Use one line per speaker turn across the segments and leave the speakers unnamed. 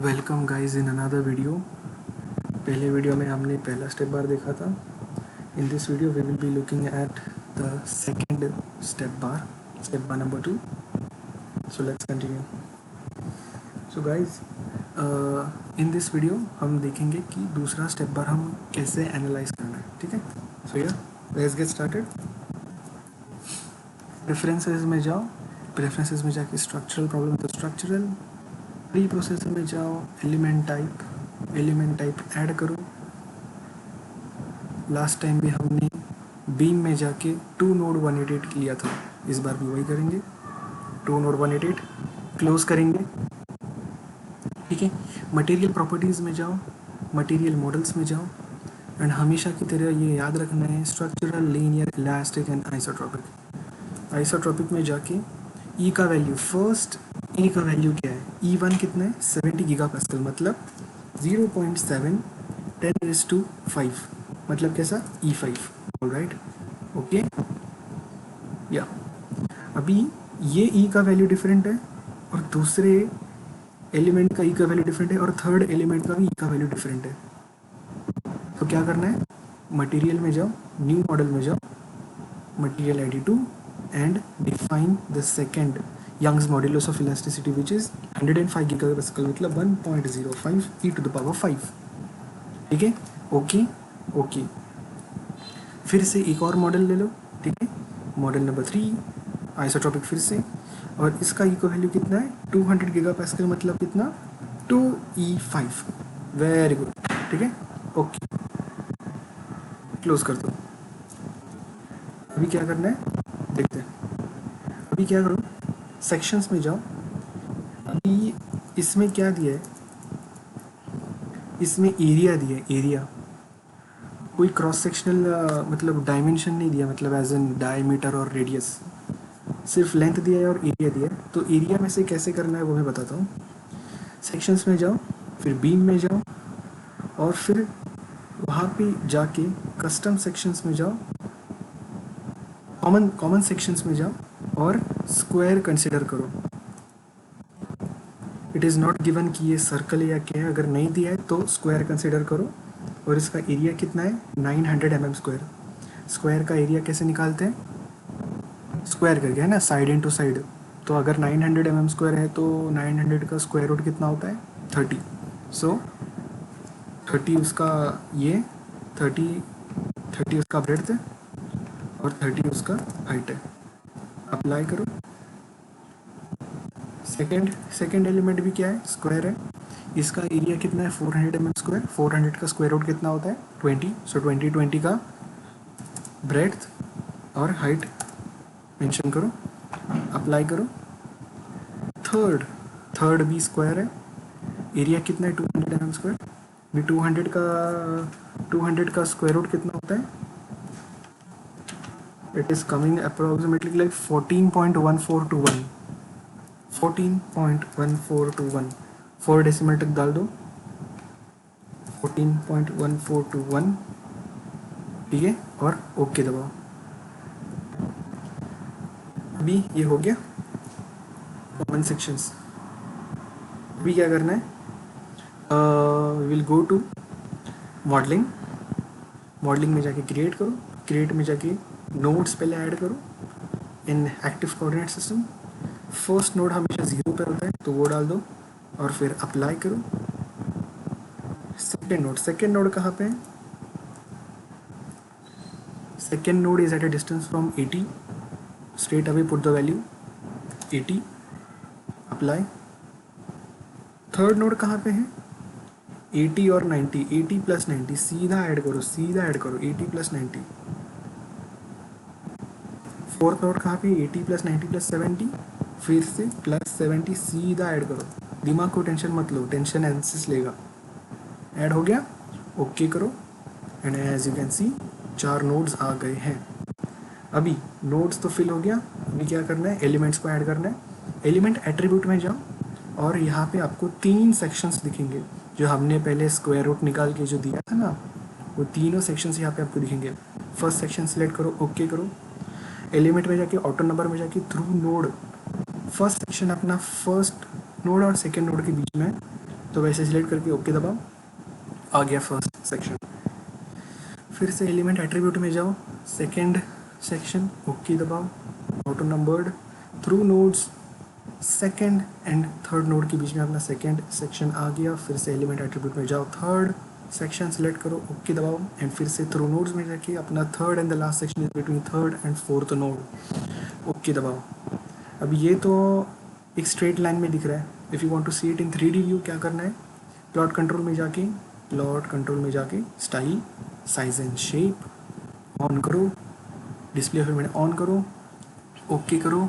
Welcome guys in another video. पहले video में हमने पहला स्टेप बार देखा था। In this video we will be looking at the second step bar number 2। So let's continue. So guys in this video हम देखेंगे कि दूसरा स्टेप बार हम कैसे एनालाइज करना है। ठीक है, सो या लेट्स गेट स्टार्टेड। प्रेफरेंसेस में जाओ, प्रेफरेंसेस में जाके स्ट्रक्चरल प्रॉब्लम तो स्ट्रक्चरल, प्री प्रोसेसर में जाओ, एलिमेंट टाइप ऐड करो। लास्ट टाइम भी हमने बीम में जाके 2 नोड 188 लिया था, इस बार भी वही करेंगे। 2 नोड 188 क्लोज करेंगे। ठीक है, मटेरियल प्रॉपर्टीज़ में जाओ, मटेरियल मॉडल्स में जाओ एंड हमेशा की तरह ये याद रखना है structural, linear, elastic and isotropic. Isotropic में जाके ई का वैल्यू फर्स्ट, ई का वैल्यू क्या है, E1 कितना है 70 गीगा पास्कल, मतलब 0.7 10⁵, मतलब कैसा E5। Alright, okay. या अभी ये ई का वैल्यू डिफरेंट है और दूसरे एलिमेंट का ई का वैल्यू डिफरेंट है और थर्ड एलिमेंट का भी ई का वैल्यू डिफरेंट है। तो क्या करना है, मटेरियल में जाओ, न्यू मॉडल में जाओ, material ID2 and define the second Young's modulus of elasticity which is 105 gigapascal, मतलब 1.05 e⁵। ठीक है, ओके ओके। फिर से एक और मॉडल ले लो। ठीक है, मॉडल नंबर 3 आइसोट्रोपिक फिर से, और इसका ई का वैल्यू कितना है 200 गीगापास्कल, मतलब कितना 2E5। Very good. ठीक है, ओके, क्लोज कर दो। अभी क्या करना है देखते हैं। अभी क्या करो, सेक्शंस में जाओ। अभी इसमें क्या दिया है, इसमें एरिया दिया है, एरिया। कोई क्रॉस सेक्शनल मतलब डायमेंशन नहीं दिया, मतलब एज एन डायमीटर और रेडियस, सिर्फ लेंथ दिया है और एरिया दिया है। तो एरिया में से कैसे करना है वो मैं बताता हूँ। सेक्शंस में जाओ, फिर बीम में जाओ और फिर वहाँ पे जाके कस्टम सेक्शंस में जाओ, कॉमन सेक्शंस में जाओ और स्क्वायर कंसिडर करो। इट इज़ नॉट गिवन कि ये सर्कल या क्या है, अगर नहीं दिया है तो स्क्वायर कंसिडर करो। और इसका एरिया कितना है 900 mm स्क्वायर। स्क्वायर का एरिया कैसे निकालते हैं, स्क्वायर करके, है ना, साइड इनटू साइड। तो अगर 900 mm स्क्वायर है तो 900 का स्क्वायर रूट कितना होता है 30। सो 30 उसका ये 30 उसका ब्रेड्थ है और 30 उसका हाइट है। अप्लाई करो। सेकेंड एलिमेंट भी क्या है, स्क्वायर है। इसका एरिया कितना है 400 mm स्क्वायर। 400 का स्क्वायर रूट कितना होता है 20। सो 20 का ब्रेड्थ और हाइट मेंशन करो, अप्लाई करो। थर्ड भी स्क्वायर है, एरिया कितना है 200 mm स्क्वायर। भी 200 का स्क्वायर रूट कितना होता है, it is coming approximately like 14.1421। 14.1421 4 decimal तक डाल दो, 14.1421। ठीक है, और ओके दबाओ। अभी ये हो गया कॉमन सेक्शंस। अभी क्या करना है, will go to modelling. Modelling में जाके क्रिएट करो, क्रिएट में जाके नोड्स पहले ऐड करो इन active coordinate system. First node हमेशा 0 पर होता है तो वो डाल दो और फिर अप्लाई करो। सेकेंड नोड कहाँ पे है, second node is at a distance from 80। Straight away put the value 80, apply. Third node कहाँ पे है, 80 और 90, 80 + 90 सीधा ऐड करो 80 + 90। फोर्थ नोड कहाँ पे, 80 + 90 + 70, फिर से +70 सीधा ऐड करो। दिमाग को टेंशन मत लो, टेंशन एनालिसिस लेगा। ऐड हो गया, ओके करो and as you can see 4 nodes आ गए हैं। अभी नोड्स तो फिल हो गया। अभी क्या करना है, एलिमेंट्स को ऐड करना है। एलिमेंट एट्रीब्यूट में जाओ और यहाँ पे आपको 3 सेक्शंस दिखेंगे जो हमने पहले स्क्वायर रूट निकाल के जो दिया था ना, वो तीनों सेक्शंस यहाँ पे आपको दिखेंगे। फर्स्ट सेक्शन सिलेक्ट करो, ओके करो। एलिमेंट में जाके ऑटो नंबर में जाके थ्रू नोड, फर्स्ट सेक्शन अपना फर्स्ट नोड और सेकेंड नोड के बीच में, तो वैसे सिलेक्ट करके ओके दबाओ, आ गया फर्स्ट सेक्शन। फिर से एलिमेंट एट्रीब्यूट में जाओ, सेकेंड सेक्शन, ओके दबाओ, auto numbered through nodes, second and third node के बीच में अपना सेकेंड सेक्शन आ गया। फिर से एलिमेंट एट्रीब्यूट में जाओ, थर्ड सेक्शन सिलेक्ट करो, ओके दबाओ, एंड फिर से थ्रू नोड्स में जाके अपना third and the last section is between third and fourth node, okay दबाओ। अब ये तो एक स्ट्रेट लाइन में दिख रहा है। If you want to see it in 3D view क्या करना है, प्लॉट कंट्रोल में जाके, प्लॉट कंट्रोल में जाके style, size and shape on करो, डिस्प्ले फॉर्मेट ऑन करो, ओके करो,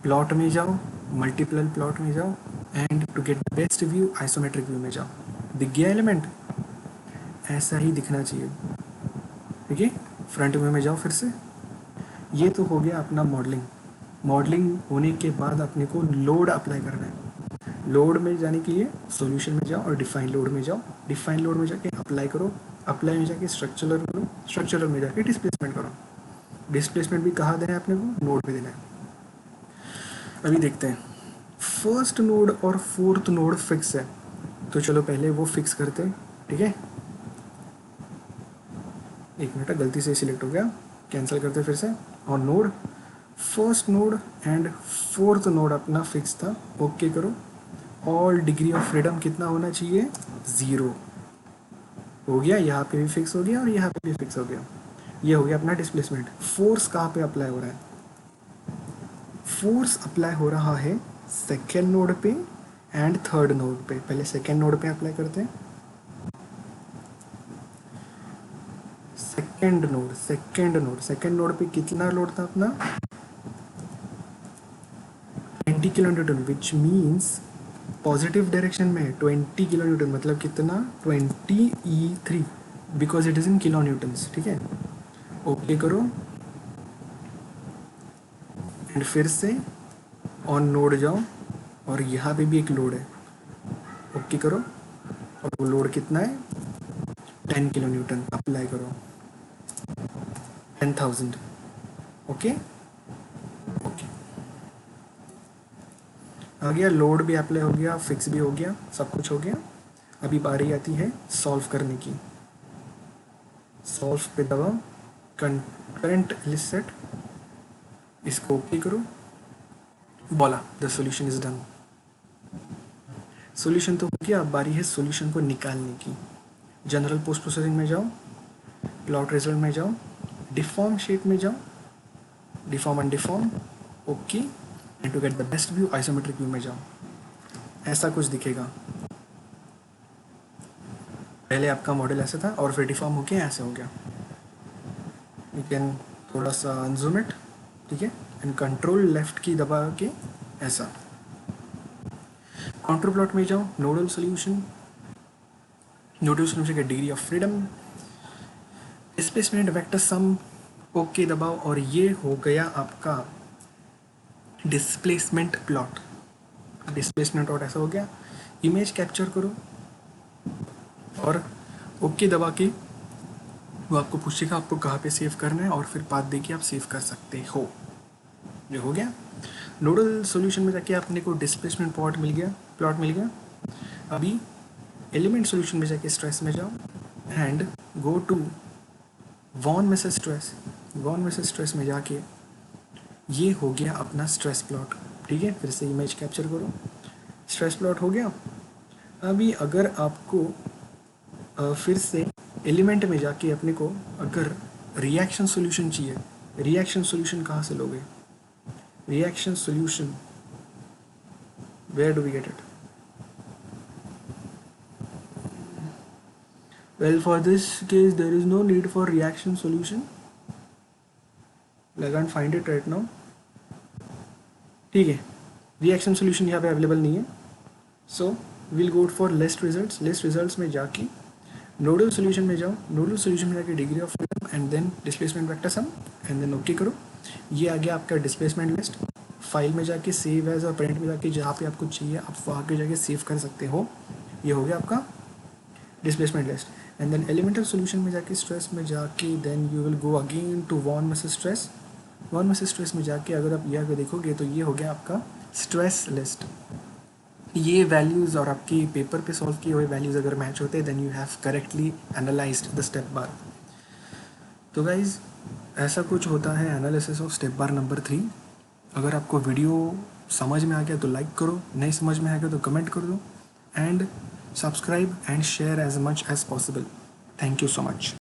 प्लॉट में जाओ, मल्टीपल प्लॉट में जाओ, and to get the best view isometric view में जाओ। दिख गया एलिमेंट, ऐसा ही दिखना चाहिए, ठीक है। फ्रंट व्यू में जाओ फिर से। ये तो हो गया अपना मॉडलिंग। मॉडलिंग होने के बाद अपने को लोड अप्लाई करना है। लोड में जाने के लिए सॉल्यूशन में जाओ और डिफाइन लोड में जाओ, डिफाइन लोड में जाके अप्लाई करो, अप्लाई में जाके स्ट्रक्चरल करो, स्ट्रक्चरल में जाके डिस्प्लेसमेंट करो। डिस्प्लेसमेंट भी कहाँ देना है अपने को, नोड पे देना है। अभी देखते हैं, फर्स्ट नोड और फोर्थ नोड फिक्स है, तो चलो पहले वो फिक्स करते हैं, ठीक है। एक मिनट, गलती से सिलेक्ट हो गया, कैंसिल करते फिर से। और node, first node and fourth node अपना फिक्स था, ओके करो। ऑल डिग्री ऑफ फ्रीडम कितना होना चाहिए, 0 हो गया, यहाँ पे भी फिक्स हो गया और यहाँ पे भी फिक्स हो गया। ये हो गया अपना डिस्प्लेसमेंट। फोर्स कहाँ पे अप्लाई हो रहा है, फोर्स अप्लाई हो रहा है सेकेंड नोड पे एंड थर्ड नोड पे। पहले सेकेंड नोड पे अप्लाई करते हैं, सेकेंड नोड पे कितना लोड था अपना, 20 kilo Newton, which means positive direction में 20 किलो न्यूटन, मतलब कितना, 20 E3, because it is in kilo Newton's, ठीक है। ओके करो, एंड फिर से ऑन नोड जाओ, और यहाँ पे भी एक लोड है, ओके करो, और वो लोड कितना है, 10 किलो न्यूटन, अप्लाई करो, 10,000, ओके ओके। आ गया, लोड भी अप्लाई हो गया, फिक्स भी हो गया, सब कुछ हो गया। अभी बारी आती है सॉल्व करने की। सॉल्व पे दबाओ, करंट लिस्ट सेट, इसको ओके करो, बोला the solution is done. Solution तो हो गया, अब बारी है सॉल्यूशन को निकालने की। जनरल पोस्ट प्रोसेसिंग में जाओ, प्लॉट रिजल्ट में जाओ, डिफॉर्म शेप में जाओ, deform and deform, okay, and to get the best view isometric view में जाओ। ऐसा कुछ दिखेगा, पहले आपका मॉडल ऐसा था और फिर डिफॉर्म होके ऐसे हो गया। यू कैन थोड़ा सा अनजूम इट, ठीक है, एंड कंट्रोल लेफ्ट की दबा के ऐसा। काउंटर प्लॉट में जाओ, नोडल सॉल्यूशन, नोडल सॉल्यूशन का degree of freedom, displacement vector some, okay दबाओ, और ये हो गया आपका डिस्प्लेसमेंट प्लॉट। डिस्प्लेसमेंट प्लॉट ऐसा हो गया। इमेज कैप्चर करो और ओके दबा के वो आपको पूछेगा आपको कहाँ पे सेव करना है, और फिर पाथ देके आप सेव कर सकते हो। ये हो गया। नोडल सॉल्यूशन में जाके आपने को डिस्प्लेसमेंट प्लॉट मिल गया। अभी एलिमेंट सॉल्यूशन में जाके स्ट्रेस में जाओ and go to von versus stress में जाके ये हो गया अपना स्ट्रेस प्लॉट, ठीक है। फिर से इमेज कैप्चर करो, स्ट्रेस प्लॉट हो गया। अभी अगर आपको फिर से एलिमेंट में जाके अपने को अगर रिएक्शन सॉल्यूशन चाहिए, रिएक्शन सॉल्यूशन कहाँ से लोगे, reaction solution where do we get it, well for this case there is no need for reaction solution, I can't find it right now, ठीक है। रिएक्शन सॉल्यूशन यहाँ पे अवेलेबल नहीं है, so will go for list results में जाके nodal solution में जाओ, नोडल सॉल्यूशन में जाके degree of freedom and then displacement vector sum and then okay करो। ये आ गया आपका डिस्प्लेसमेंट लिस्ट। फाइल में जाके सेव एज और प्रिंट में जाके जहाँ पे आपको चाहिए आप वहाँ पे जाके सेव कर सकते हो। ये हो गया आपका displacement list. And then elemental solution में जाके स्ट्रेस में जाके then you will go again to von versus stress में जाके अगर आप ये आगे देखोगे तो ये हो गया आपका स्ट्रेस लिस्ट, ये वैल्यूज़ और आपकी पेपर पे सॉल्व किए हुए वैल्यूज़ अगर मैच होते हैं then you have correctly analysed the step bar. तो गाइज ऐसा कुछ होता है analysis of step bar number 3। अगर आपको वीडियो समझ में आ गया तो लाइक करो, नहीं समझ में आ गया तो कमेंट कर दो, and subscribe and share as much as possible. Thank you so much.